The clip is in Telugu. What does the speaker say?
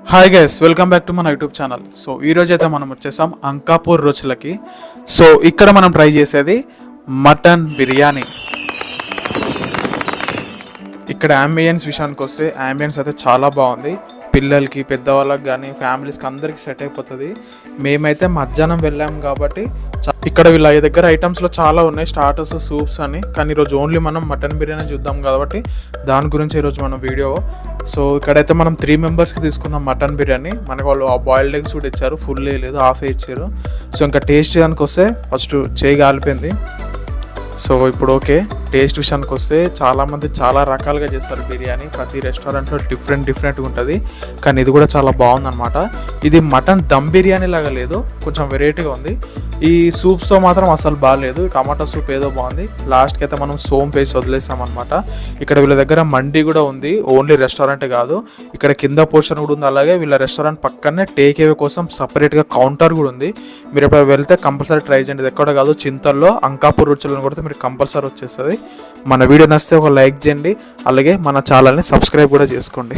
Hi guys, welcome back to మన యూట్యూబ్ ఛానల్. సో ఈరోజు అయితే మనం వచ్చేసాం అంకాపూర్ రుచులకి. సో ఇక్కడ మనం ట్రై చేసేది మటన్ బిర్యానీ. ఇక్కడ అంబియన్స్ విషయానికి వస్తే అంబియన్స్ అయితే చాలా బాగుంది. పిల్లలకి, పెద్దవాళ్ళకి కానీ ఫ్యామిలీస్కి అందరికీ సెట్ అయిపోతుంది. మేమైతే మధ్యాహ్నం వెళ్ళాము కాబట్టి ఇక్కడ వీళ్ళ దగ్గర ఐటమ్స్లో చాలా ఉన్నాయి, స్టార్టర్స్, సూప్స్ అని. కానీ ఈరోజు ఓన్లీ మనం మటన్ బిర్యానీ చూద్దాం కాబట్టి దాని గురించి ఈరోజు మన వీడియో. సో ఇక్కడైతే మనం 3 మెంబర్స్కి తీసుకున్నాం మటన్ బిర్యానీ. మనకు వాళ్ళు బాయిల్డ్ ఎగ్స్ కూడా ఇచ్చారు, ఫుల్ లేదు, హాఫే ఇచ్చారు. సో ఇంకా టేస్ట్ చేయడానికి వస్తే ఫస్ట్ చేయి కాలిపోయింది. సో ఇప్పుడు ఓకే, టేస్ట్ విషయానికి వస్తే చాలామంది చాలా రకాలుగా చేస్తారు బిర్యానీ. ప్రతి రెస్టారెంట్లో డిఫరెంట్గా ఉంటుంది, కానీ ఇది కూడా చాలా బాగుందన్నమాట. ఇది మటన్ దమ్ బిర్యానీ లాగా లేదు, కొంచెం వెరైటీగా ఉంది. ఈ సూప్స్తో మాత్రం అసలు బాగాలేదు. టమాటా సూప్ ఏదో బాగుంది. లాస్ట్కి అయితే మనం సోంపు వేసి వదిలేసామన్నమాట. ఇక్కడ వీళ్ళ దగ్గర మండి కూడా ఉంది, ఓన్లీ రెస్టారెంట్ కాదు. ఇక్కడ కింద పోర్షన్ కూడా ఉంది. అలాగే వీళ్ళ రెస్టారెంట్ పక్కనే టేక్ అవే కోసం సపరేట్గా కౌంటర్ కూడా ఉంది. మీరు ఎప్పుడు వెళ్తే కంపల్సరీ ట్రై చేయండి. ఇది ఎక్కడ కాదు, చింతల్లో అంకాపూర్ రుచులను కొడితే మీరు కంపల్సరీ వచ్చేస్తుంది. మన వీడియో నచ్చితే ఒక లైక్ చేయండి, అలాగే మన ఛానల్ని సబ్స్క్రైబ్ కూడా చేసుకోండి.